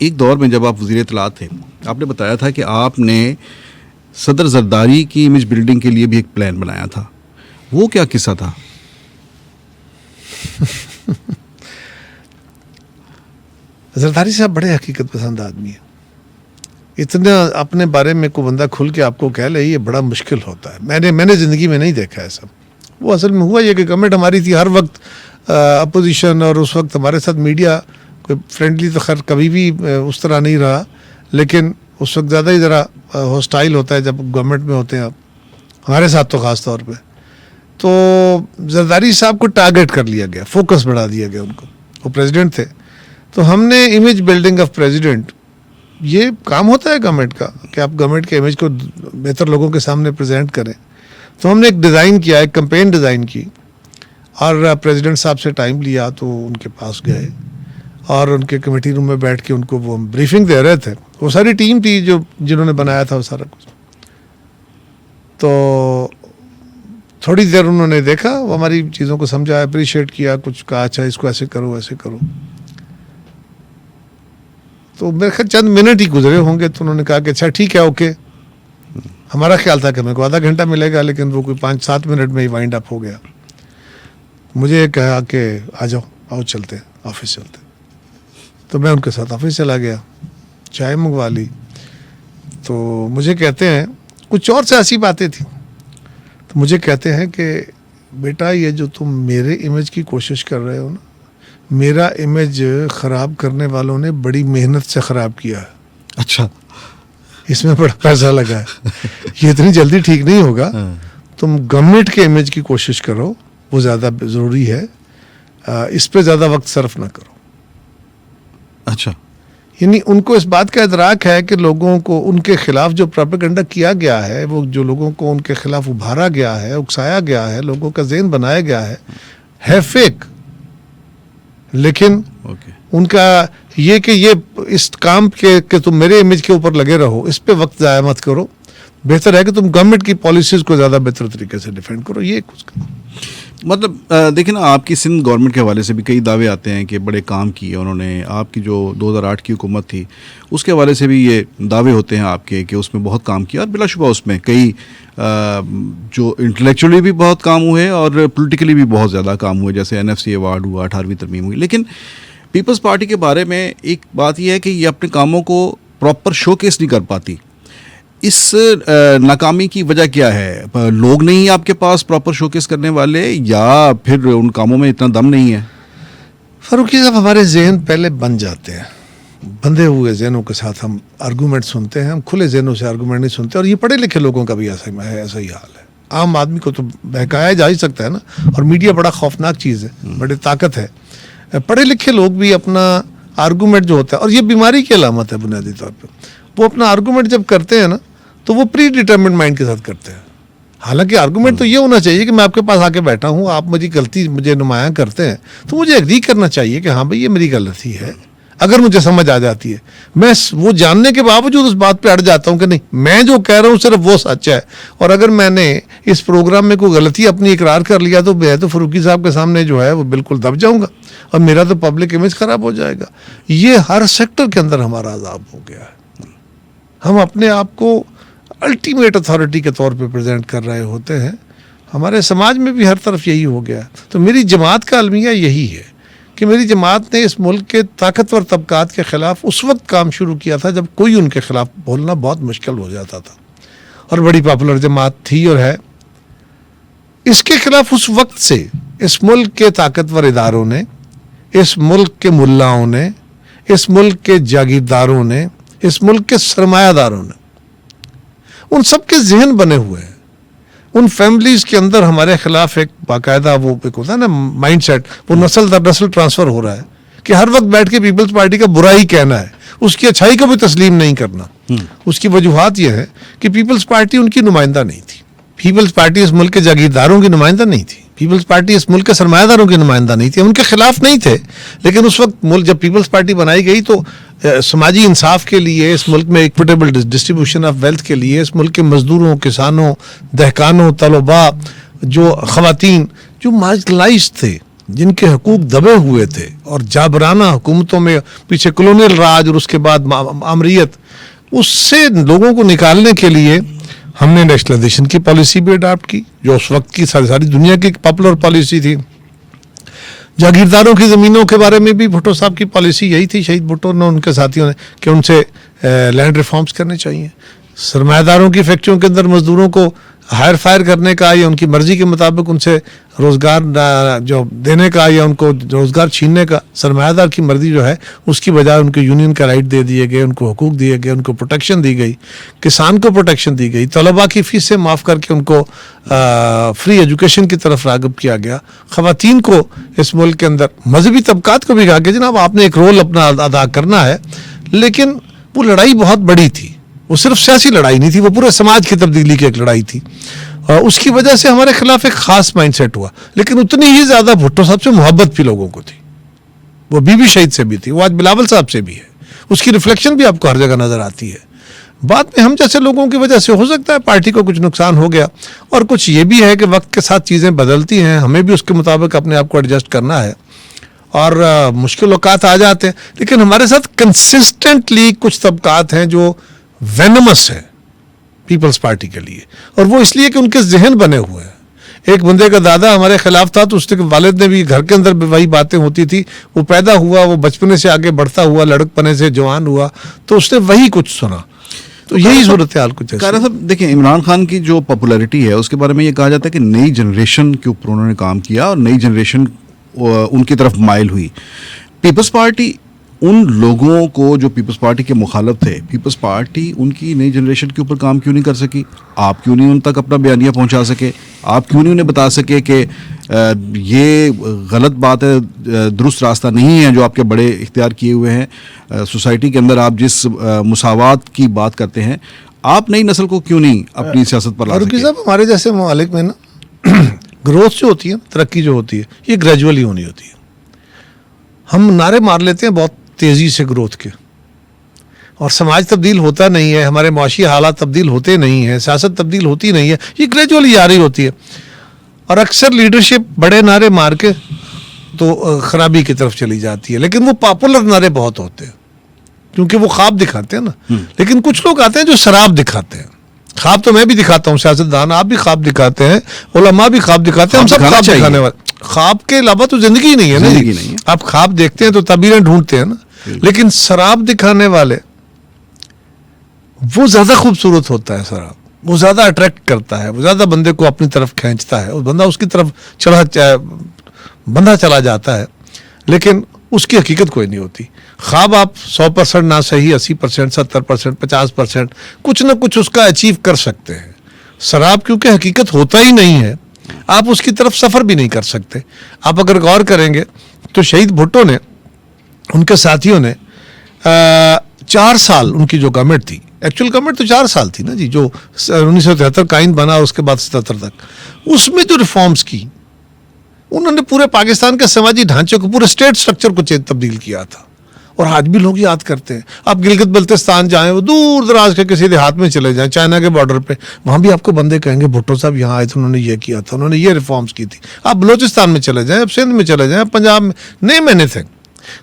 एक दौर में जब आप वज़ीर इत्तलात थे, आपने बताया था कि आपने सदर जरदारी की इमेज बिल्डिंग के लिए भी एक प्लान बनाया था। वो क्या किस्सा था? जरदारी साहब बड़े हकीकत पसंद आदमी है। इतना अपने बारे में कोई बंदा खुल के आपको कह ले, ये बड़ा मुश्किल होता है। मैंने ज़िंदगी में नहीं देखा है सब। वो असल में हुआ ये कि गवर्नमेंट हमारी थी, हर वक्त अपोजिशन, और उस वक्त हमारे साथ मीडिया कोई फ्रेंडली तो खैर कभी भी उस तरह नहीं रहा, लेकिन उस वक्त ज़्यादा ही ज़रा हॉस्टाइल होता है जब गवर्नमेंट में होते हैं आप, हमारे साथ तो ख़ास तौर पे। तो जरदारी साहब को टारगेट कर लिया गया, फोकस बढ़ा दिया गया उनको। वो प्रेसिडेंट थे, तो हमने इमेज बिल्डिंग ऑफ प्रेसिडेंट, ये काम होता है गवर्नमेंट का कि आप गवर्नमेंट के इमेज को बेहतर लोगों के सामने प्रेजेंट करें। तो हमने एक डिज़ाइन किया, एक कैंपेन डिज़ाइन की, और प्रेसिडेंट साहब से टाइम लिया, तो उनके पास गए और उनके कमेटी रूम में बैठ के उनको वो ब्रीफिंग दे रहे थे। वो सारी टीम थी जिन्होंने बनाया था वो सारा कुछ। तो थोड़ी देर उन्होंने देखा, वो हमारी चीज़ों को समझा, अप्रिशिएट किया, कुछ कहा अच्छा इसको ऐसे करो ऐसे करो। तो मेरे ख्याल चंद मिनट ही गुजरे होंगे, तो उन्होंने कहा कि अच्छा ठीक है, ओके। हमारा ख्याल था कि मेरे को आधा घंटा मिलेगा, लेकिन वो कोई 5-7 मिनट में ही वाइंड अप हो गया। मुझे कहा कि आ जाओ, आओ चलते हैं, ऑफिस चलते हैं। तो मैं उनके साथ ऑफिस चला गया, चाय मंगवा ली। तो मुझे कहते हैं, कुछ और से ऐसी बातें थी, तो मुझे कहते हैं कि बेटा ये जो तुम मेरे इमेज की कोशिश कर रहे हो ना, मेरा इमेज ख़राब करने वालों ने बड़ी मेहनत से ख़राब किया है। अच्छा, इसमें बड़ा पैसा लगा है, ये इतनी जल्दी ठीक नहीं होगा। तुम गवर्नमेंट के इमेज की कोशिश करो, वो ज़्यादा ज़रूरी है, इस पे ज़्यादा वक्त सर्फ ना करो। अच्छा, यानी उनको इस बात का इदराक है कि लोगों को उनके खिलाफ जो प्रोपेगेंडा किया गया है, वो जो लोगों को उनके खिलाफ उभारा गया है, उकसाया गया है, लोगों का ज़हन बनाया गया है फेक। लेकिन उनका ये कि ये इस काम के तुम मेरे इमेज के ऊपर लगे रहो, इस पे वक्त ज़ाया मत करो, बेहतर है कि तुम गवर्नमेंट की पॉलिसीज़ को ज़्यादा बेहतर तरीके से डिफेंड करो। ये कुछ मतलब देखिए ना, आपकी सिंध गवर्नमेंट के हवाले से भी कई दावे आते हैं कि बड़े काम किए उन्होंने। आपकी जो 2008 की हुकूमत थी, उसके हवाले से भी ये दावे होते हैं आपके कि उसमें बहुत काम किया, और बिलाशुबा उसमें कई जो इंटेलेक्चुअली भी बहुत काम हुए और पॉलिटिकली भी बहुत ज़्यादा काम हुए, जैसे NFC अवार्ड हुआ, 18वीं तरमीम हुई। लेकिन पीपल्स पार्टी के बारे में एक बात यह है कि ये अपने कामों को प्रॉपर शोकेस नहीं कर पाती। इस नाकामी की वजह क्या है? लोग नहीं आपके पास प्रॉपर शोकेस करने वाले, या फिर उन कामों में इतना दम नहीं है? फारूकी साहब, हमारे जहन पहले बन जाते हैं, बंधे हुए जहनों के साथ हम आर्गूमेंट सुनते हैं, हम खुले जहनों से आर्गूमेंट नहीं सुनते। और ये पढ़े लिखे लोगों का भी ऐसा ही हाल है। आम आदमी को तो बहकाया जा ही सकता है ना, और मीडिया बड़ा खौफनाक चीज़ है, बड़ी ताकत है। पढ़े लिखे लोग भी अपना आर्गूमेंट जो होता है, और ये बीमारी की अलामत है बुनियादी तौर पर, वो अपना आर्गूमेंट जब करते हैं ना, तो वो प्री डिटर्मिन्ड माइंड के साथ करते हैं। हालांकि आर्गूमेंट तो ये होना चाहिए कि मैं आपके पास आके बैठा हूँ, आप मुझे गलती मुझे नुमायां करते हैं, तो मुझे एग्री करना चाहिए कि हाँ भाई ये मेरी गलती है। अगर मुझे समझ आ जाती है, मैं वो जानने के बावजूद उस बात पे अड़ जाता हूँ कि नहीं, मैं जो कह रहा हूँ सिर्फ वो सच है। और अगर मैंने इस प्रोग्राम में कोई गलती अपनी इकरार कर लिया, तो मैं तो फारूकी साहब के सामने जो है वो बिल्कुल दब जाऊँगा, और मेरा तो पब्लिक इमेज ख़राब हो जाएगा। ये हर सेक्टर के अंदर हमारा अज़ाब हो गया है। हम अपने आप को अल्टीमेट अथॉरिटी के तौर पे प्रेजेंट कर रहे होते हैं। हमारे समाज में भी हर तरफ यही हो गया है। तो मेरी जमात का अलमिया यही है कि मेरी जमात ने इस मुल्क के ताकतवर तबकात के ख़िलाफ़ उस वक्त काम शुरू किया था जब कोई उनके ख़िलाफ़ बोलना बहुत मुश्किल हो जाता था, और बड़ी पॉपुलर जमात थी और है। इसके ख़िलाफ़ उस वक्त से इस मुल्क के ताकतवर इदारों ने, इस मुल्क के मुल्लाओं ने, इस मुल्क के जागीरदारों ने, इस मुल्क के सरमायादारों ने, उन सब के जहन बने हुए हैं। उन फैमिलीज़ के अंदर हमारे खिलाफ एक बाकायदा वो एक होता है ना माइंड सेट, वो नस्ल दर नस्ल ट्रांसफ़र हो रहा है कि हर वक्त बैठ के पीपल्स पार्टी का बुरा ही कहना है, उसकी अच्छाई को भी तस्लीम नहीं करना। उसकी वजूहात यह है कि पीपल्स पार्टी उनकी नुमाइंदा नहीं थी, पीपल्स पार्टी इस मुल्क के जागीरदारों की नुमाइंदा नहीं थी, पीपल्स पार्टी इस मुल्क के सरमायादारों की नुमाइंदा नहीं थी। उनके खिलाफ नहीं थे, लेकिन उस वक्त मुल्क जब पीपल्स पार्टी बनाई गई तो समाजी इंसाफ के लिए, इस मुल्क में इक्विटेबल डिस्ट्रीब्यूशन ऑफ वेल्थ के लिए, इस मुल्क के मजदूरों, किसानों, दहकानों, तलबा, जो ख़वातीन जो मार्जिनलाइज्ड थे, जिनके हकूक दबे हुए थे और जाबराना हुकूमतों में पीछे कॉलोनियल राज और उसके बाद आमरीत, उससे लोगों को निकालने के लिए हमने नेशनलाइजेशन की पॉलिसी भी अडॉप्ट की, जो उस वक्त की सारी दुनिया की पॉपुलर पॉलिसी थी। जागीरदारों की ज़मीनों के बारे में भी भुट्टो साहब की पॉलिसी यही थी, शहीद भुट्टो ने उनके साथियों ने, कि उनसे लैंड रिफॉर्म्स करने चाहिए। सरमायादारों की फैक्ट्रियों के अंदर मजदूरों को हायर फायर करने का या उनकी मर्जी के मुताबिक उनसे रोज़गार जो देने का या उनको रोज़गार छीनने का, सरमायादार की मर्जी जो है उसकी बजाय उनको यूनियन का राइट दे दिए गए, उनको हुकूक दिए गए, उनको प्रोटेक्शन दी गई, किसान को प्रोटेक्शन दी गई, तलबा की फ़ीस से माफ़ करके उनको फ्री एजुकेशन की तरफ राग़िब किया गया। ख़वातीन को इस मुल्क के अंदर, मजहबी तबकात को भी कहा कि जनाब आपने एक रोल अपना अदा करना है, लेकिन वो लड़ाई बहुत बड़ी थी, वो सिर्फ सियासी लड़ाई नहीं थी, वो पूरे समाज की तब्दीली की एक लड़ाई थी। और उसकी वजह से हमारे खिलाफ एक खास माइंडसेट हुआ, लेकिन उतनी ही ज़्यादा भुट्टो साहब से मोहब्बत भी लोगों को थी। वो बीबी शहीद से भी थी, वो आज बिलावल साहब से भी है, उसकी रिफ्लेक्शन भी आपको हर जगह नज़र आती है। बाद में हम जैसे लोगों की वजह से हो सकता है पार्टी को कुछ नुकसान हो गया, और कुछ ये भी है कि वक्त के साथ चीज़ें बदलती हैं, हमें भी उसके मुताबिक अपने आप को एडजस्ट करना है, और मुश्किल औकात आ जाते हैं। लेकिन हमारे साथ कंसिस्टेंटली कुछ तबकात हैं जो वेनमस है पीपल्स पार्टी के लिए, और वो इसलिए कि उनके जहन बने हुए हैं। एक बंदे का दादा हमारे खिलाफ था, तो उसके वालिद ने भी, घर के अंदर वही बातें होती थी, वो पैदा हुआ, वो बचपने से आगे बढ़ता हुआ, लड़कपने से जवान हुआ, तो उसने वही कुछ सुना। तो यही सूरत हाल कुछ है। साहब देखिए, इमरान खान की जो पॉपुलैरिटी है उसके बारे में ये कहा जाता है कि नई जनरेशन के ऊपर उन्होंने काम किया और नई जनरेशन उनकी तरफ माइल हुई। पीपल्स पार्टी उन लोगों को जो पीपल्स पार्टी के मुखालफ थे, पीपल्स पार्टी उनकी नई जनरेशन के ऊपर काम क्यों नहीं कर सकी? आप क्यों नहीं उन तक अपना बयानिया पहुंचा सके? आप क्यों नहीं उन्हें बता सके कि ये गलत बात है, दुरुस्त रास्ता नहीं है जो आपके बड़े इख्तियार किए हुए हैं? सोसाइटी के अंदर आप जिस मुसावात की बात करते हैं, आप नई नस्ल को क्यों नहीं अपनी सियासत पर ला सके? साहब, हमारे जैसे ममालिक में ना ग्रोथ जो होती है, तरक्की जो होती है, ये ग्रेजुअली होनी होती है। हम नारे मार लेते हैं बहुत तेज़ी से ग्रोथ के, और समाज तब्दील होता नहीं है, हमारे माशी हालात तब्दील होते नहीं हैं, सियासत तब्दील होती नहीं है, ये ग्रेजुअली आ रही होती है। और अक्सर लीडरशिप बड़े नारे मार के तो ख़राबी की तरफ चली जाती है, लेकिन वो पॉपुलर नारे बहुत होते हैं क्योंकि वो ख्वाब दिखाते हैं ना। लेकिन कुछ लोग आते हैं जो शराब दिखाते हैं। ख्वाब तो मैं भी दिखाता हूँ, सियासतदान आप भी ख्वाब दिखाते हैं, उलमा भी ख्वाब दिखाते हैं, हम सब ख्वाब दिखाने वाले। ख्वाब के अलावा तो जिंदगी नहीं है ना, जिंदगी नहीं है। आप ख्वाब देखते हैं तो तबीरें ढूंढते हैं ना, लेकिन शराब दिखाने वाले, वो ज्यादा खूबसूरत होता है शराब, वो ज्यादा अट्रैक्ट करता है, वो ज्यादा बंदे को अपनी तरफ खींचता है, और बंदा उसकी तरफ बंधा चला जाता है, लेकिन उसकी हकीकत कोई नहीं होती। ख्वाब आप 100% ना सही 80%, 70%, 50% कुछ ना कुछ उसका अचीव कर सकते हैं। शराब क्योंकि हकीकत होता ही नहीं है, आप उसकी तरफ सफ़र भी नहीं कर सकते। आप अगर गौर करेंगे तो शहीद भुट्टो ने, उनके साथियों ने 4 साल उनकी जो गवर्नमेंट थी, एक्चुअल गवर्नमेंट तो 4 साल थी ना जी, जो 1973 का आइन बना उसके बाद 77 तक, उसमें जो रिफॉर्म्स की उन्होंने पूरे पाकिस्तान के समाजी ढांचे को, पूरे स्टेट स्ट्रक्चर को तब्दील किया था, और आज भी लोग याद करते हैं। आप गिलगित बल्तिस्तान जाएं, वो दूर दराज के किसी देहात में चले जाएं, चाइना के बॉर्डर पे, वहाँ भी आपको बंदे कहेंगे भुट्टो साहब यहाँ आए थे, उन्होंने ये किया था, उन्होंने ये रिफॉर्म्स की थी। आप बलोचिस्तान में चले जाएं, आप सिंध में चले जाएं, पंजाब में, नेम एनीथिंग,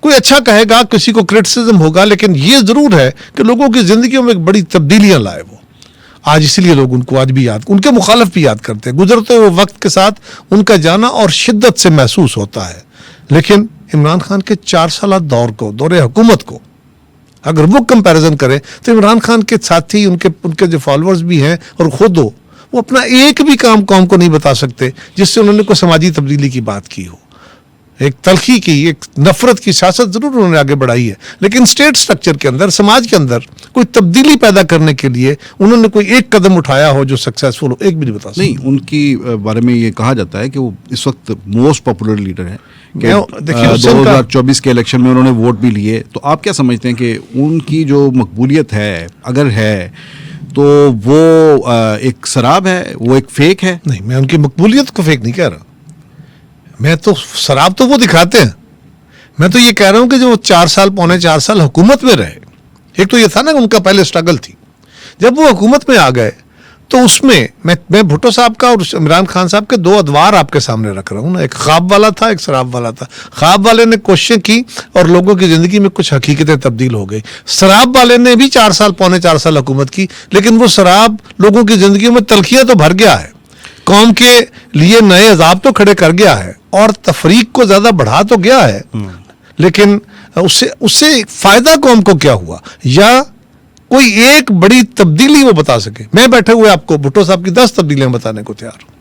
कोई अच्छा कहेगा, किसी को क्रिटिसिज्म होगा, लेकिन ये ज़रूर है कि लोगों की ज़िंदगियों में एक बड़ी तब्दीलियाँ लाए वो। आज इसलिए लोग उनको आज भी याद, उनके मुखालफ भी याद करते हैं। गुजरते हुए वक्त के साथ उनका जाना और शिद्दत से महसूस होता है। लेकिन इमरान खान के 4 साल दौर को, दौरे हुकूमत को अगर वो कंपैरिजन करें तो इमरान खान के साथी, उनके जो फॉलोअर्स भी हैं और खुद हो, वो अपना एक भी काम कौम को नहीं बता सकते जिससे उन्होंने कोई समाजी तब्दीली की बात की हो। एक तलखी की, एक नफरत की सियासत जरूर उन्होंने आगे बढ़ाई है, लेकिन स्टेट स्ट्रक्चर के अंदर, समाज के अंदर कोई तब्दीली पैदा करने के लिए उन्होंने कोई एक कदम उठाया हो जो सक्सेसफुल हो, एक भी नहीं बता सकते। नहीं, उनकी बारे में ये कहा जाता है कि वो इस वक्त मोस्ट पॉपुलर लीडर है। 2024 के इलेक्शन में उन्होंने वोट भी लिए, तो आप क्या समझते हैं कि उनकी जो मकबूलियत है, अगर है तो वो एक शराब है, वो एक फेक है? नहीं, मैं उनकी मकबूलियत को फेक नहीं कह रहा, मैं तो शराब तो वो दिखाते हैं। मैं तो ये कह रहा हूं कि जो 4 साल, पौने 4 साल हुकूमत में रहे, एक तो ये था ना उनका पहले स्ट्रगल थी, जब वो हुकूमत में आ गए तो उसमें मैं भुट्टो साहब का और इमरान खान साहब के दो अदवार आपके सामने रख रहा हूं ना, एक ख्वाब वाला था, एक शराब वाला था। ख्वाब वाले ने कोशिशें की और लोगों की जिंदगी में कुछ हकीकतें तब्दील हो गई। शराब वाले ने भी 4 साल, पौने 4 साल हुकूमत की, लेकिन वो शराब लोगों की जिंदगी में तलखियां तो भर गया है, कौम के लिए नए अजाब तो खड़े कर गया है और तफरीक को ज्यादा बढ़ा तो गया है, लेकिन उससे फायदा कौम को क्या हुआ, या कोई एक बड़ी तब्दीली वो बता सके। मैं बैठे हुए आपको भुट्टो साहब की 10 तब्दीलियां बताने को तैयार हूं।